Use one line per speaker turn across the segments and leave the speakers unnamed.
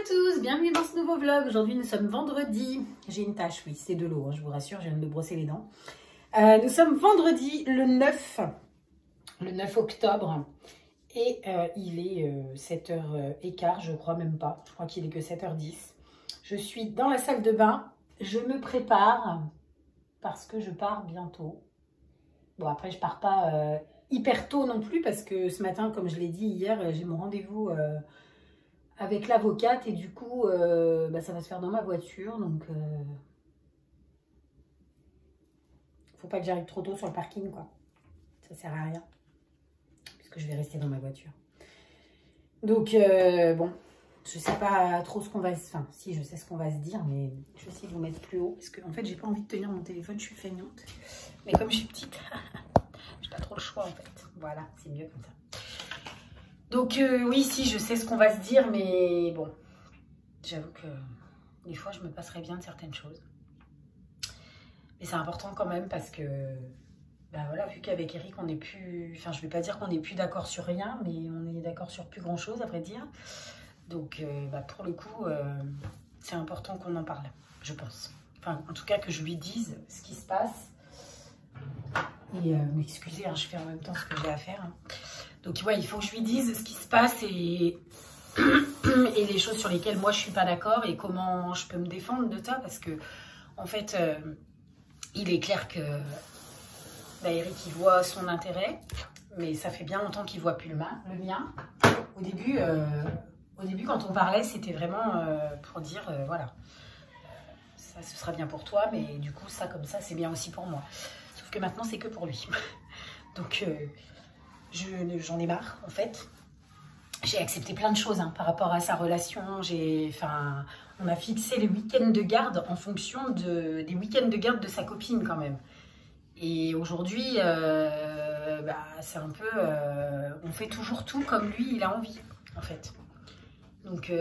tous, bienvenue dans ce nouveau vlog. Aujourd'hui nous sommes vendredi. J'ai une tache, oui, c'est de l'eau, hein, je vous rassure, je viens de me brosser les dents. Nous sommes vendredi le 9 octobre et il est 7h15, je crois même pas. Je crois qu'il est que 7h10. Je suis dans la salle de bain, je me prépare parce que je pars bientôt. Bon, après, je pars pas hyper tôt non plus parce que ce matin, comme je l'ai dit hier, j'ai mon rendez-vous avec l'avocate et du coup, ça va se faire dans ma voiture. Donc, faut pas que j'arrive trop tôt sur le parking, quoi. Ça sert à rien puisque je vais rester dans ma voiture. Donc, bon, je sais pas trop ce qu'on va... Enfin, si, je sais ce qu'on va se dire, mais je vais essayer de vous mettre plus haut parce que, en fait, j'ai pas envie de tenir mon téléphone, je suis feignante. Mais comme je suis petite... J'ai pas trop le choix en fait. Voilà, c'est mieux comme ça. Donc oui, si, je sais ce qu'on va se dire, mais bon, j'avoue que des fois, je me passerais bien de certaines choses. Mais c'est important quand même parce que, voilà, vu qu'avec Eric, on n'est plus... Enfin, je vais pas dire qu'on n'est plus d'accord sur rien, mais on est d'accord sur plus grand-chose, à vrai dire. Donc, pour le coup, c'est important qu'on en parle, je pense. Enfin, en tout cas, que je lui dise ce qui se passe. Et m'excuser, hein, je fais en même temps ce que j'ai à faire. Hein. Donc ouais, il faut que je lui dise ce qui se passe et les choses sur lesquelles moi je suis pas d'accord et comment je peux me défendre de ça parce que en fait, il est clair que Eric il voit son intérêt, mais ça fait bien longtemps qu'il voit plus le mien. Au début, quand on parlait, c'était vraiment pour dire voilà, ça ce sera bien pour toi, mais du coup ça comme ça c'est bien aussi pour moi. Que maintenant c'est que pour lui. Donc j'en ai marre en fait. J'ai accepté plein de choses par rapport à sa relation. On a fixé les week-ends de garde en fonction des week-ends de garde de sa copine quand même. Et aujourd'hui, c'est un peu... on fait toujours tout comme lui, il a envie en fait. Donc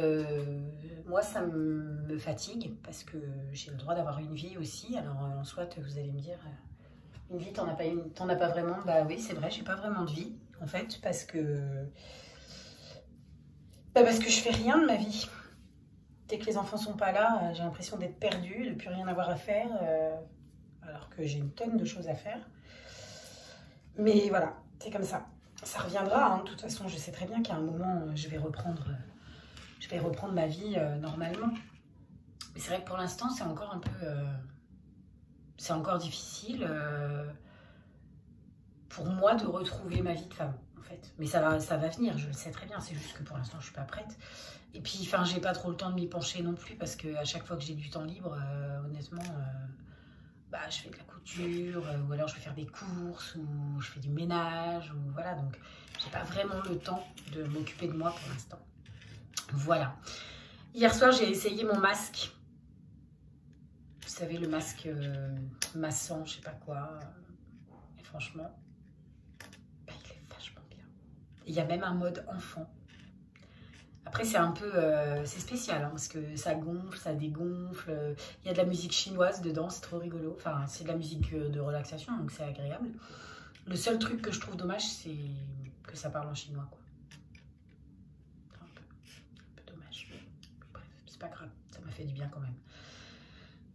moi ça me fatigue parce que j'ai le droit d'avoir une vie aussi. Alors en soit vous allez me dire... Une vie, t'en as pas vraiment. Bah oui, c'est vrai, j'ai pas vraiment de vie, en fait, parce que je fais rien de ma vie. Dès que les enfants sont pas là, j'ai l'impression d'être perdue, de plus rien avoir à faire, alors que j'ai une tonne de choses à faire. Mais voilà, c'est comme ça. Ça reviendra, hein. De toute façon, je sais très bien qu'à un moment, je vais reprendre ma vie normalement. Mais c'est vrai que pour l'instant, c'est encore un peu... c'est encore difficile pour moi de retrouver ma vie de femme, en fait. Mais ça va venir, je le sais très bien. C'est juste que pour l'instant, je suis pas prête. Et puis, j'ai pas trop le temps de m'y pencher non plus parce qu'à chaque fois que j'ai du temps libre, honnêtement, je fais de la couture ou alors je vais faire des courses ou je fais du ménage ou voilà. Donc, j'ai pas vraiment le temps de m'occuper de moi pour l'instant. Voilà. Hier soir, j'ai essayé mon masque. Vous savez, le masque massant, je sais pas quoi. Et franchement, il est vachement bien. Il y a même un mode enfant. Après, c'est un peu... c'est spécial, hein, parce que ça gonfle, ça dégonfle. Il y a de la musique chinoise dedans, c'est trop rigolo. Enfin, c'est de la musique de relaxation, donc c'est agréable. Le seul truc que je trouve dommage, c'est que ça parle en chinois, quoi. Un peu dommage. Bref, c'est pas grave, ça m'a fait du bien quand même.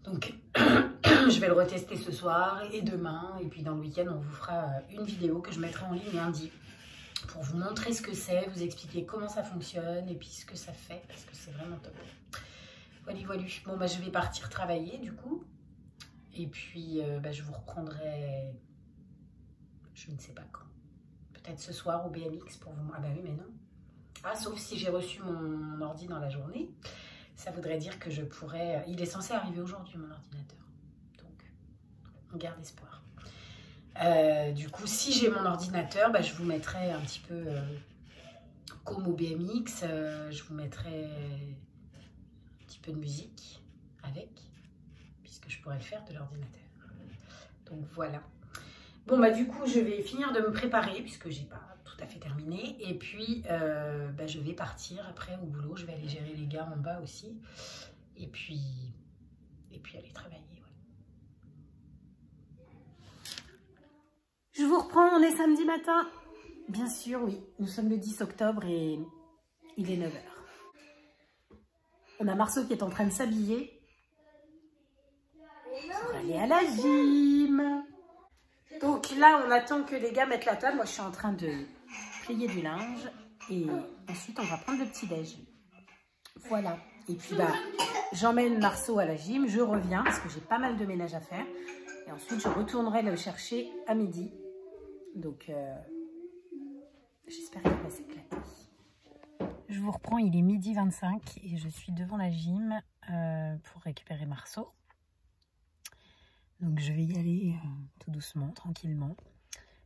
Donc, je vais le retester ce soir et demain. Et puis dans le week-end, on vous fera une vidéo que je mettrai en ligne lundi pour vous montrer ce que c'est, vous expliquer comment ça fonctionne et puis ce que ça fait parce que c'est vraiment top. Voilà. Bon, je vais partir travailler du coup. Et puis, je vous reprendrai, je ne sais pas quand. Peut-être ce soir au BMX pour vous... Ah bah oui, mais non. Ah, sauf si j'ai reçu mon ordi dans la journée. Ça voudrait dire que je pourrais... Il est censé arriver aujourd'hui, mon ordinateur. Donc, on garde espoir. Du coup, si j'ai mon ordinateur, je vous mettrai un petit peu comme au BMX. Je vous mettrai un petit peu de musique avec, puisque je pourrais le faire de l'ordinateur. Donc, voilà. Bon, du coup, je vais finir de me préparer, puisque j'ai pas tout à fait terminé. Et puis, je vais partir après au boulot. Je vais aller gérer les gars en bas aussi. Et puis aller travailler. Ouais. Je vous reprends, on est samedi matin. Bien sûr, oui. Nous sommes le 10 octobre et il est 9h. On a Marceau qui est en train de s'habiller pour aller à la gym. Donc là, on attend que les gars mettent la table. Moi, je suis en train de plier du linge. Et ensuite, on va prendre le petit-déj. Voilà. Et puis, bah, j'emmène Marceau à la gym. Je reviens parce que j'ai pas mal de ménage à faire. Et ensuite, je retournerai le chercher à midi. Donc, j'espère qu'il va s'éclater. Je vous reprends, il est midi 25 et je suis devant la gym pour récupérer Marceau. Donc, je vais y aller tout doucement, tranquillement.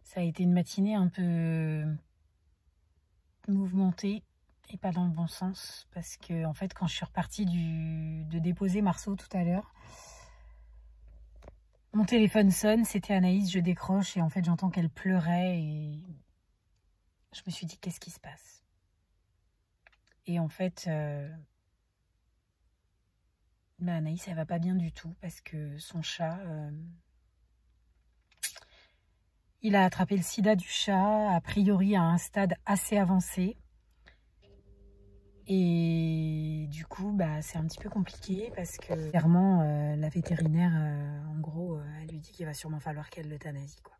Ça a été une matinée un peu mouvementée et pas dans le bon sens. Parce que, en fait, quand je suis repartie de déposer Marceau tout à l'heure, mon téléphone sonne, c'était Anaïs, je décroche et en fait, j'entends qu'elle pleurait et je me suis dit, qu'est-ce qui se passe? Et en fait, bah Anaïs, elle va pas bien du tout parce que son chat, il a attrapé le sida du chat, a priori à un stade assez avancé. Et du coup, bah, c'est un petit peu compliqué parce que clairement, la vétérinaire, en gros, elle lui dit qu'il va sûrement falloir qu'elle l'euthanasie, quoi.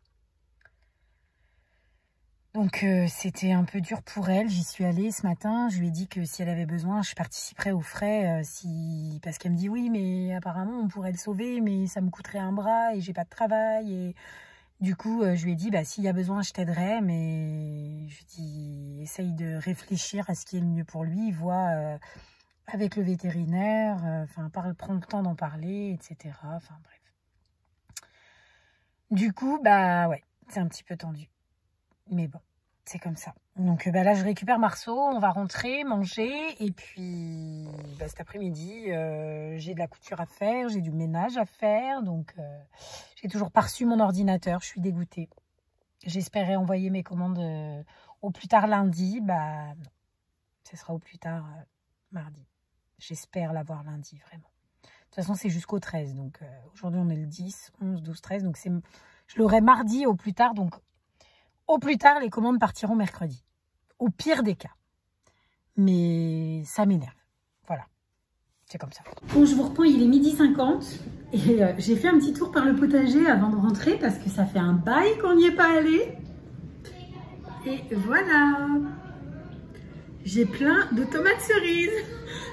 Donc c'était un peu dur pour elle, j'y suis allée ce matin, je lui ai dit que si elle avait besoin, je participerais aux frais, parce qu'elle me dit oui, mais apparemment on pourrait le sauver, mais ça me coûterait un bras et j'ai pas de travail. Et du coup, je lui ai dit, bah, s'il y a besoin, je t'aiderai, mais je lui ai dit, essaye de réfléchir à ce qui est le mieux pour lui, vois avec le vétérinaire, enfin, prends le temps d'en parler, etc. Enfin, bref. Du coup, bah ouais, c'est un petit peu tendu. Mais bon, c'est comme ça. Donc bah là, je récupère Marceau, on va rentrer, manger. Et puis, bah, cet après-midi, j'ai de la couture à faire, j'ai du ménage à faire. Donc, j'ai toujours pas reçu mon ordinateur, je suis dégoûtée. J'espérais envoyer mes commandes au plus tard lundi. Bah non, ce sera au plus tard mardi. J'espère l'avoir lundi, vraiment. De toute façon, c'est jusqu'au 13. Donc, aujourd'hui, on est le 10, 11, 12, 13. Donc, je l'aurai mardi au plus tard. Donc, au plus tard, les commandes partiront mercredi. Au pire des cas. Mais ça m'énerve. Voilà. C'est comme ça. Bon, je vous reprends, il est midi 50. Et j'ai fait un petit tour par le potager avant de rentrer parce que ça fait un bail qu'on n'y est pas allé. Et voilà. J'ai plein de tomates cerises.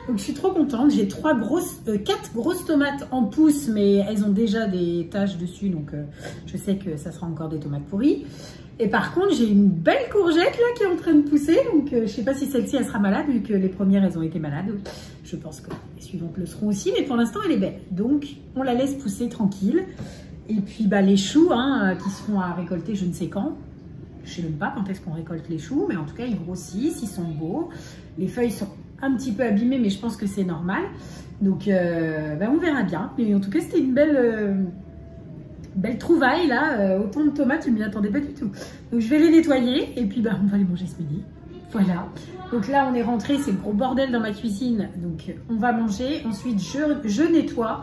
Donc je suis trop contente. J'ai 4 grosses tomates en pousse, mais elles ont déjà des taches dessus. Donc je sais que ça sera encore des tomates pourries. Et par contre, j'ai une belle courgette là qui est en train de pousser. Donc je ne sais pas si celle-ci, elle sera malade, vu que les premières, elles ont été malades. Je pense que les suivantes le seront aussi. Mais pour l'instant, elle est belle. Donc on la laisse pousser tranquille. Et puis bah, les choux hein, qui seront à récolter je ne sais quand. Je ne sais même pas quand est-ce qu'on récolte les choux. Mais en tout cas, ils grossissent, ils sont beaux. Les feuilles sont un petit peu abîmées, mais je pense que c'est normal. Donc bah, on verra bien. Mais en tout cas, c'était une belle trouvaille là, autant de tomates, je ne m'y attendais pas du tout. Donc je vais les nettoyer et puis bah, on va les manger ce midi. Voilà. Donc là on est rentré, c'est le gros bordel dans ma cuisine. Donc on va manger, ensuite je nettoie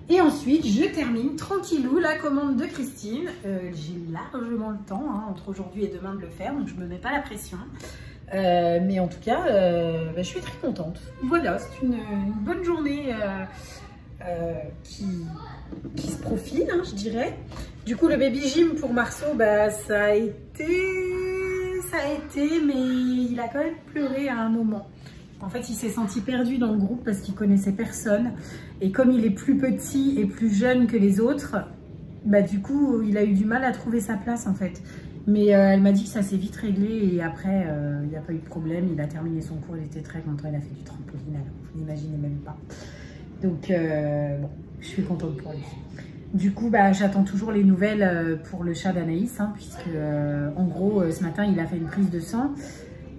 et ensuite je termine tranquillou la commande de Christine. J'ai largement le temps hein, entre aujourd'hui et demain de le faire, donc je ne me mets pas la pression. Mais en tout cas, bah, je suis très contente. Voilà, c'est une bonne journée qui se profile, hein, je dirais. Du coup, le baby gym pour Marceau, bah, ça a été, mais il a quand même pleuré à un moment. En fait, il s'est senti perdu dans le groupe parce qu'il connaissait personne. Et comme il est plus petit et plus jeune que les autres, bah, du coup, il a eu du mal à trouver sa place, en fait. Mais elle m'a dit que ça s'est vite réglé et après, il n'y a pas eu de problème. Il a terminé son cours, il était très content, il a fait du trampoline, alors vous n'imaginez même pas. Donc, bon, je suis contente pour lui. Du coup, bah, j'attends toujours les nouvelles pour le chat d'Anaïs, hein, puisque, en gros, ce matin, il a fait une prise de sang.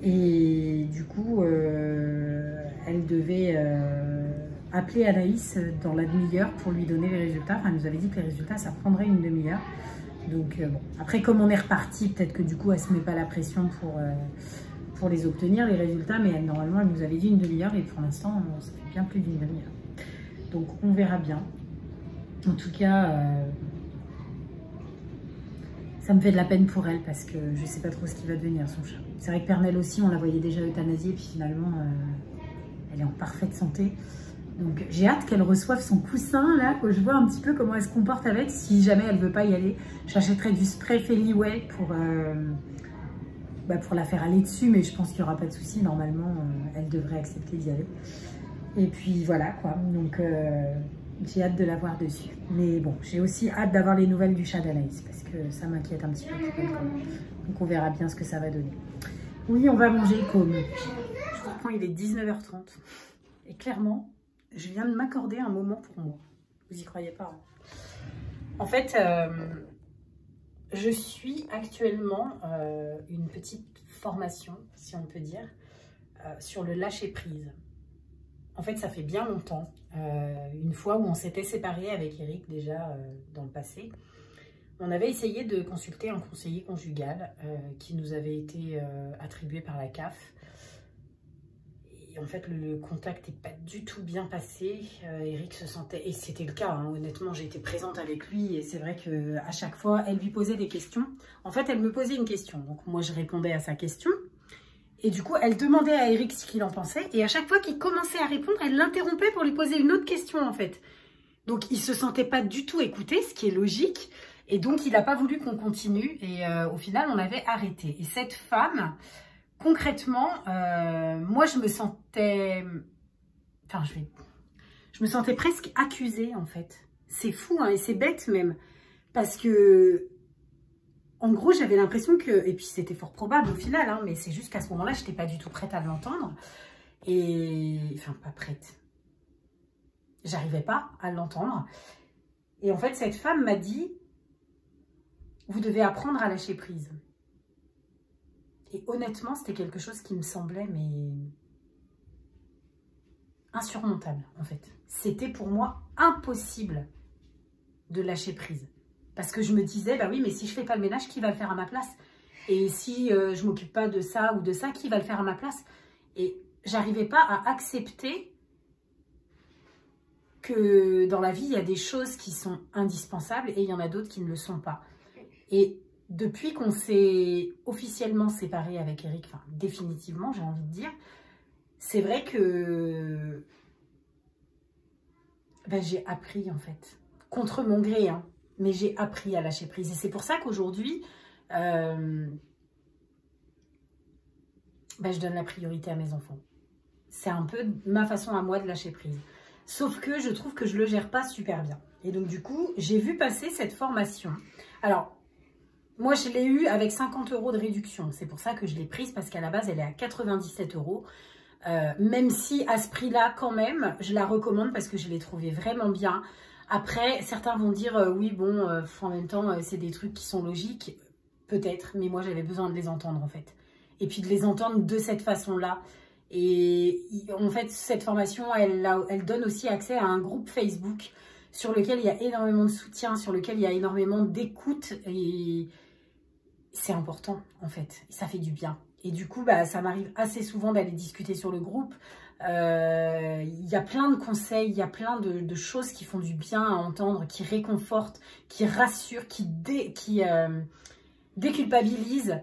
Et du coup, elle devait appeler Anaïs dans la demi-heure pour lui donner les résultats. Enfin, elle nous avait dit que les résultats, ça prendrait une demi-heure. Donc, bon. Après, comme on est reparti, peut-être que du coup, elle ne se met pas la pression pour les obtenir, les résultats. Mais normalement, elle nous avait dit une demi-heure et pour l'instant, ça fait bien plus d'une demi-heure. Donc, on verra bien. En tout cas, ça me fait de la peine pour elle parce que je ne sais pas trop ce qui va devenir son chat. C'est vrai que Pernelle aussi, on la voyait déjà euthanasiée, puis finalement, elle est en parfaite santé. Donc j'ai hâte qu'elle reçoive son coussin là, que je vois un petit peu comment elle se comporte avec. Si jamais elle veut pas y aller, j'achèterai du spray Feliway pour la faire aller dessus, mais je pense qu'il n'y aura pas de souci. Normalement, elle devrait accepter d'y aller. Et puis voilà quoi, donc j'ai hâte de la voir dessus. Mais bon, j'ai aussi hâte d'avoir les nouvelles du chat d'Anaïs parce que ça m'inquiète un petit peu. Donc on verra bien ce que ça va donner. Oui, on va manger comme. Je reprends, il est 19h30. Et clairement, je viens de m'accorder un moment pour moi. Vous y croyez pas, hein? En fait, je suis actuellement une petite formation, si on peut dire, sur le lâcher-prise. En fait, ça fait bien longtemps. Une fois où on s'était séparés avec Eric, déjà dans le passé, on avait essayé de consulter un conseiller conjugal qui nous avait été attribué par la CAF. Et en fait, le contact n'est pas du tout bien passé. Eric se sentait, et c'était le cas, hein, honnêtement, j'ai été présente avec lui et c'est vrai qu'à chaque fois, elle lui posait des questions. En fait, elle me posait une question, donc moi je répondais à sa question. Et du coup, elle demandait à Eric ce qu'il en pensait. Et à chaque fois qu'il commençait à répondre, elle l'interrompait pour lui poser une autre question, en fait. Donc, il ne se sentait pas du tout écouté, ce qui est logique. Et donc, il n'a pas voulu qu'on continue. Et au final, on avait arrêté. Et cette femme, concrètement, moi, je me sentais... Enfin, je me sentais presque accusée, en fait. C'est fou, hein, et c'est bête même. Parce que... En gros, j'avais l'impression que, et puis c'était fort probable au final, hein, mais c'est juste qu'à ce moment-là, je n'étais pas du tout prête à l'entendre. Et, enfin, pas prête. J'arrivais pas à l'entendre. Et en fait, cette femme m'a dit, vous devez apprendre à lâcher prise. Et honnêtement, c'était quelque chose qui me semblait, mais insurmontable, en fait. C'était pour moi impossible de lâcher prise. Parce que je me disais, bah oui, mais si je fais pas le ménage, qui va le faire à ma place? Et si je m'occupe pas de ça ou de ça, qui va le faire à ma place? Et j'arrivais pas à accepter que dans la vie, il y a des choses qui sont indispensables et il y en a d'autres qui ne le sont pas. Et depuis qu'on s'est officiellement séparés avec Eric, enfin définitivement, j'ai envie de dire, c'est vrai que ben, j'ai appris en fait, contre mon gré, hein. Mais j'ai appris à lâcher prise. Et c'est pour ça qu'aujourd'hui, je donne la priorité à mes enfants. C'est un peu ma façon à moi de lâcher prise. Sauf que je trouve que je ne le gère pas super bien. Et donc, du coup, j'ai vu passer cette formation. Alors, moi, je l'ai eue avec 50 € de réduction. C'est pour ça que je l'ai prise, parce qu'à la base, elle est à 97 €. Même si, à ce prix-là, quand même, je la recommande parce que je l'ai trouvée vraiment bien. Après, certains vont dire, oui, bon, en même temps, c'est des trucs qui sont logiques. Peut-être, mais moi, j'avais besoin de les entendre, en fait. Et puis, de les entendre de cette façon-là. Et en fait, cette formation, elle donne aussi accès à un groupe Facebook sur lequel il y a énormément de soutien, sur lequel il y a énormément d'écoute. Et c'est important, en fait. Ça fait du bien. Et du coup, bah, ça m'arrive assez souvent d'aller discuter sur le groupe. Il y a plein de conseils, il y a plein de choses qui font du bien à entendre, qui réconfortent, qui rassurent, qui déculpabilisent.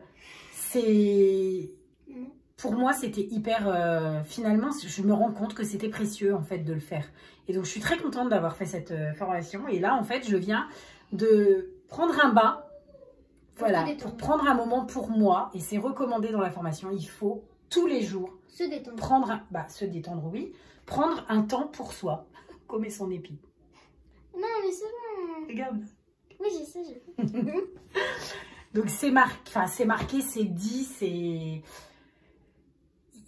Pour moi, c'était hyper... finalement, je me rends compte que c'était précieux, en fait, de le faire. Et donc, je suis très contente d'avoir fait cette formation. Et là, en fait, je viens de prendre un bain. Voilà, pour prendre un moment pour moi. Et c'est recommandé dans la formation. Il faut tous les jours
se détendre.
Se détendre, oui. Prendre un temps pour soi. Comme son épi.
Non, mais c'est bon.
Regarde.
Oui, j'ai ça, j'ai fait.
Donc, c'est marqué, c'est dit, c'est...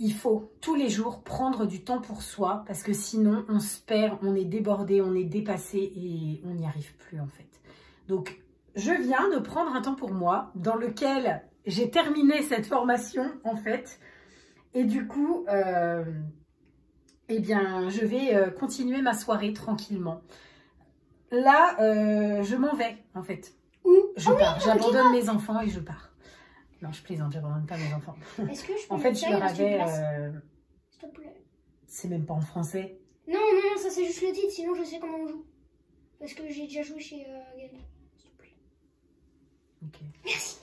Il faut tous les jours prendre du temps pour soi parce que sinon on se perd, on est débordé, on est dépassé et on n'y arrive plus en fait. Donc je viens de prendre un temps pour moi dans lequel j'ai terminé cette formation en fait et du coup eh bien je vais continuer ma soirée tranquillement. Là je m'en vais en fait.
Où?
Je pars, j'abandonne mes enfants et je pars. Non, je plaisante, j'abandonne pas mes enfants.
Est-ce que je peux
en fait, je leur avais...
S'il te plaît.
C'est même pas en français.
Non, non, non, ça c'est juste le titre, sinon je sais comment on joue. Parce que j'ai déjà joué chez Gaël. S'il te plaît.
Ok.
Merci.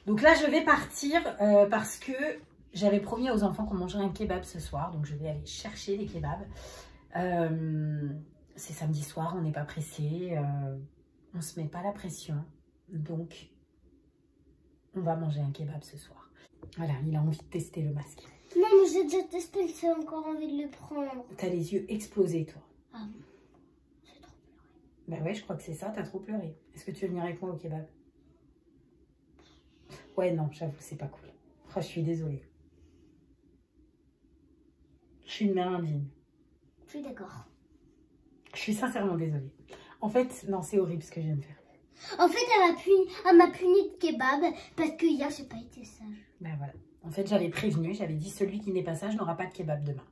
Donc là, je vais partir parce que J'avais promis aux enfants qu'on mangerait un kebab ce soir, donc je vais aller chercher les kebabs. C'est samedi soir, on n'est pas pressé, on ne se met pas la pression, donc on va manger un kebab ce soir. Voilà, il a envie de tester le masque.
Non, mais j'ai déjà testé, j'ai encore envie de le prendre.
T'as les yeux explosés, toi.
Ah bon, j'ai trop pleuré.
Bah ouais, je crois que c'est ça, t'as trop pleuré. Est-ce que tu veux venir avec moi au kebab? Ouais, non, j'avoue, c'est pas cool. Oh, je suis désolée. Je suis une mère indigne.
Je suis d'accord.
Je suis sincèrement désolée. En fait, non, c'est horrible ce que je viens de faire.
En fait, elle m'a puni de kebab parce que hier, j'ai pas été sage.
Ben voilà. En fait, j'avais prévenu, j'avais dit celui qui n'est pas sage n'aura pas de kebab demain.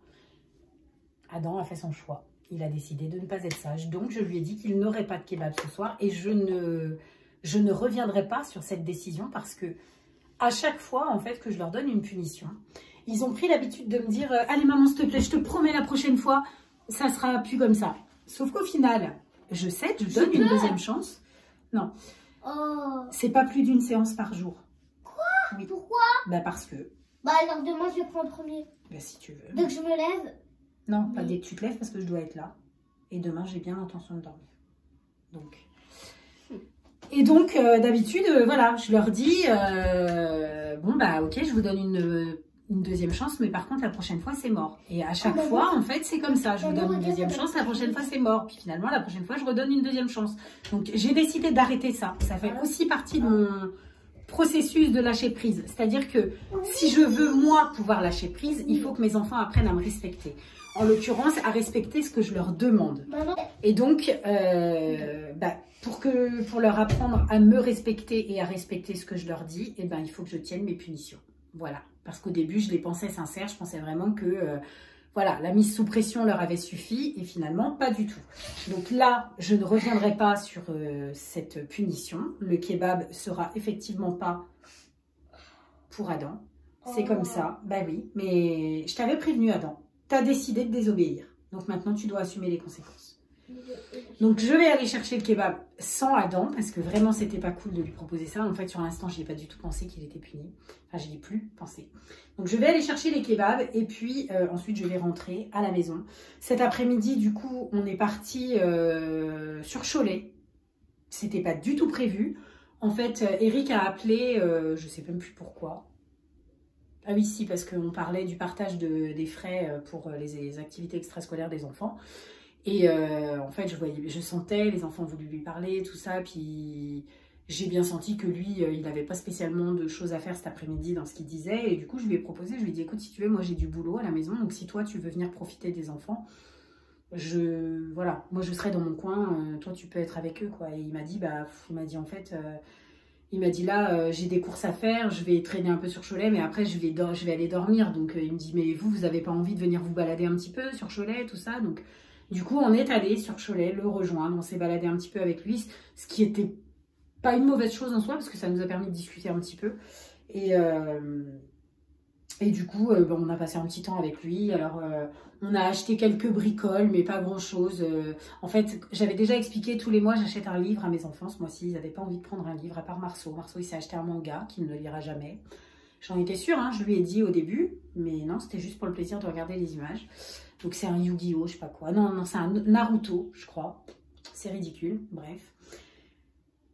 Adam a fait son choix. Il a décidé de ne pas être sage. Donc, je lui ai dit qu'il n'aurait pas de kebab ce soir. Et je ne reviendrai pas sur cette décision parce que à chaque fois, en fait, que je leur donne une punition, ils ont pris l'habitude de me dire « Allez maman, s'il te plaît, je te promets la prochaine fois, ça sera plus comme ça. » Sauf qu'au final, je cède, je donne une deuxième chance. Non, c'est pas plus d'une séance par jour.
Quoi?
Oui.
Pourquoi?
Bah parce que...
Bah alors demain, je vais prendre en premier.
Bah si tu veux.
Dès que je me lève.
Non, pas dès que tu te lèves parce que je dois être là. Et demain, j'ai bien l'intention de dormir. Donc... Et donc, d'habitude, voilà, je leur dis, bon, bah, ok, je vous donne une deuxième chance, mais par contre, la prochaine fois, c'est mort. Et à chaque fois, en fait, c'est comme ça. Je vous donne une deuxième chance, la prochaine fois, c'est mort. Puis finalement, la prochaine fois, je redonne une deuxième chance. Donc, j'ai décidé d'arrêter ça. Ça fait aussi partie de mon processus de lâcher prise. C'est-à-dire que si je veux, moi, pouvoir lâcher prise, il faut que mes enfants apprennent à me respecter. En l'occurrence, à respecter ce que je leur demande. Et donc, bah, pour leur apprendre à me respecter et à respecter ce que je leur dis, eh ben, il faut que je tienne mes punitions. Voilà. Parce qu'au début, je les pensais sincères. Je pensais vraiment que voilà, la mise sous pression leur avait suffi. Et finalement, pas du tout. Donc là, je ne reviendrai pas sur cette punition. Le kebab sera effectivement pas pour Adam. C'est comme ça. Bah oui. Mais je t'avais prévenu, Adam. Tu as décidé de désobéir. Donc maintenant, tu dois assumer les conséquences. Donc je vais aller chercher le kebab sans Adam parce que vraiment c'était pas cool de lui proposer ça. En fait sur l'instant je n'ai pas du tout pensé qu'il était puni. Enfin je n'y ai plus pensé. Donc je vais aller chercher les kebabs et puis ensuite je vais rentrer à la maison. Cet après-midi du coup on est parti sur Cholet. C'était pas du tout prévu. En fait Eric a appelé, je sais même plus pourquoi. Ah oui si parce qu'on parlait du partage des frais pour les activités extrascolaires des enfants. Et en fait, je sentais, les enfants voulaient lui parler, tout ça. Puis j'ai bien senti que lui, il n'avait pas spécialement de choses à faire cet après-midi dans ce qu'il disait. Et du coup, je lui ai proposé, je lui ai dit, écoute, si tu veux, moi j'ai du boulot à la maison. Donc si toi, tu veux venir profiter des enfants, voilà, moi je serai dans mon coin. Toi, tu peux être avec eux, quoi. Et il m'a dit, en fait... il m'a dit là, j'ai des courses à faire, je vais traîner un peu sur Cholet, mais après je vais aller dormir. Donc il me dit, mais vous n'avez pas envie de venir vous balader un petit peu sur Cholet, tout ça. Donc du coup, on est allé sur Cholet, le rejoindre, on s'est baladé un petit peu avec lui, ce qui était pas une mauvaise chose en soi, parce que ça nous a permis de discuter un petit peu. Et du coup, on a passé un petit temps avec lui. Alors, on a acheté quelques bricoles, mais pas grand-chose. En fait, j'avais déjà expliqué, tous les mois, j'achète un livre à mes enfants. Ce mois-ci, ils n'avaient pas envie de prendre un livre, à part Marceau. Marceau, il s'est acheté un manga qu'il ne lira jamais. J'en étais sûre, hein, je lui ai dit au début, mais non, c'était juste pour le plaisir de regarder les images. Donc, c'est un Yu-Gi-Oh, je sais pas quoi. Non, c'est un Naruto, je crois. C'est ridicule, bref.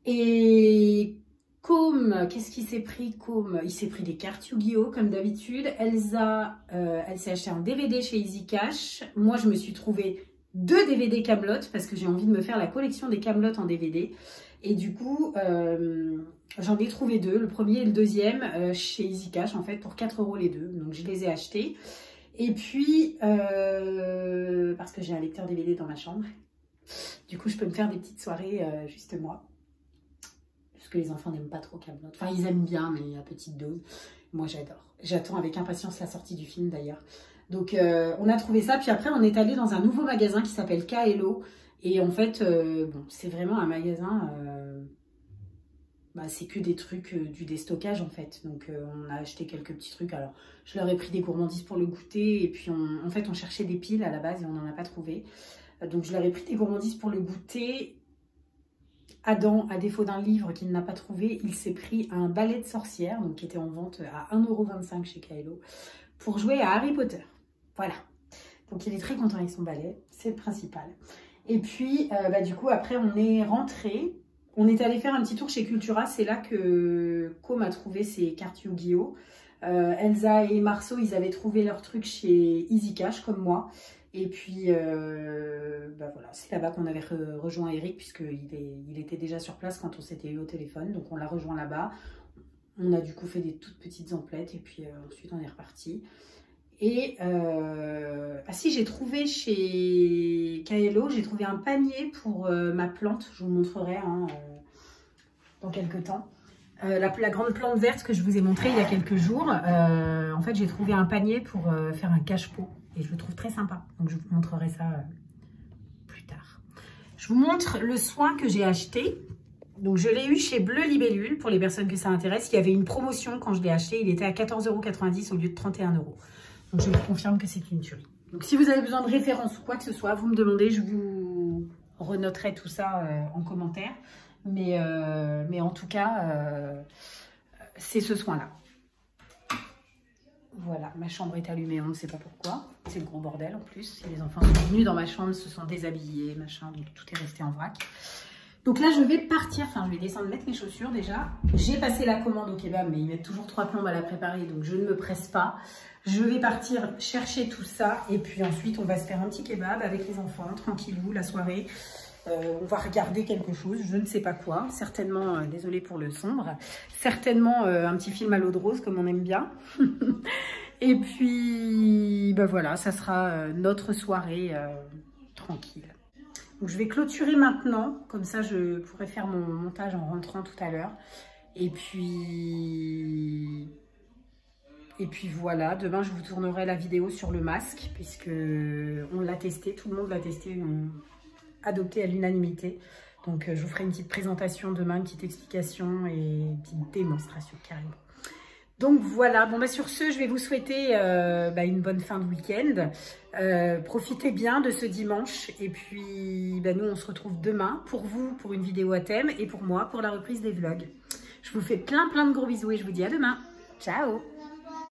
Et... Com, qu'est-ce qu'il s'est pris? Com, il s'est pris des cartes Yu-Gi-Oh comme d'habitude. Elsa, elle s'est acheté un DVD chez Easy Cash. Moi, je me suis trouvé 2 DVD Kaamelott parce que j'ai envie de me faire la collection des Kaamelott en DVD. Et du coup, j'en ai trouvé 2, le premier et le deuxième chez Easy Cash en fait pour 4 € les deux. Donc je les ai achetés. Et puis, parce que j'ai un lecteur DVD dans ma chambre, du coup je peux me faire des petites soirées juste moi. Parce que les enfants n'aiment pas trop Kaamelott. Enfin, ils aiment bien, mais à petite dose. Moi, j'adore. J'attends avec impatience la sortie du film, d'ailleurs. Donc, on a trouvé ça. Puis après, on est allé dans un nouveau magasin qui s'appelle Kaelo. Et en fait, bon, c'est vraiment un magasin... c'est que des trucs, du déstockage, en fait. Donc, on a acheté quelques petits trucs. Alors, je leur ai pris des gourmandises pour le goûter. Et puis, en fait, on cherchait des piles à la base et on n'en a pas trouvé. Donc, je leur ai pris des gourmandises pour le goûter. Adam, à défaut d'un livre qu'il n'a pas trouvé, il s'est pris un balai de sorcière, donc qui était en vente à 1,25 € chez Kaelo, pour jouer à Harry Potter. Voilà. Donc il est très content avec son balai, c'est le principal. Et puis, du coup, après, on est rentré. On est allé faire un petit tour chez Cultura. C'est là que Com a trouvé ses cartes Yu-Gi-Oh! Elsa et Marceau, ils avaient trouvé leur truc chez Easy Cash, comme moi. Et puis, voilà, c'est là-bas qu'on avait rejoint Eric, puisqu'il était déjà sur place quand on s'était eu au téléphone. Donc, on l'a rejoint là-bas. On a du coup fait des toutes petites emplettes. Et puis, ensuite, on est reparti. Et, ah si, j'ai trouvé chez Kaelo, j'ai trouvé un panier pour ma plante. Je vous montrerai dans quelques temps. La grande plante verte que je vous ai montrée il y a quelques jours. En fait, j'ai trouvé un panier pour faire un cache-pot. Et je le trouve très sympa. Donc, je vous montrerai ça plus tard. Je vous montre le soin que j'ai acheté. Donc, je l'ai eu chez Bleu Libellule. Pour les personnes que ça intéresse, il y avait une promotion quand je l'ai acheté. Il était à 14,90 € au lieu de 31 €. Donc, je vous confirme que c'est une tuerie. Donc, si vous avez besoin de références ou quoi que ce soit, vous me demandez. Je vous renoterai tout ça en commentaire. Mais en tout cas, c'est ce soin-là. Voilà, ma chambre est allumée, on ne sait pas pourquoi. C'est le gros bordel en plus. Les enfants sont venus dans ma chambre, se sont déshabillés, machin, donc tout est resté en vrac. Donc là, je vais partir, je vais descendre mettre mes chaussures déjà. J'ai passé la commande au kebab, mais ils mettent toujours 3 plombes à la préparer, donc je ne me presse pas. Je vais partir chercher tout ça, et puis ensuite, on va se faire un petit kebab avec les enfants, tranquillou, la soirée. On va regarder quelque chose, je ne sais pas quoi, certainement, désolée pour le sombre, certainement un petit film à l'eau de rose comme on aime bien. Et puis, voilà, ça sera notre soirée tranquille. Donc je vais clôturer maintenant, comme ça je pourrai faire mon montage en rentrant tout à l'heure. Et puis voilà, demain je vous tournerai la vidéo sur le masque, puisque on l'a testé, tout le monde l'a testé, adopté à l'unanimité. Donc je vous ferai une petite présentation demain, une petite explication et une petite démonstration carrément. Donc voilà, sur ce, je vais vous souhaiter une bonne fin de week-end. Profitez bien de ce dimanche. Et puis nous, on se retrouve demain pour vous, pour une vidéo à thème, et pour moi, pour la reprise des vlogs. Je vous fais plein de gros bisous et je vous dis à demain. Ciao!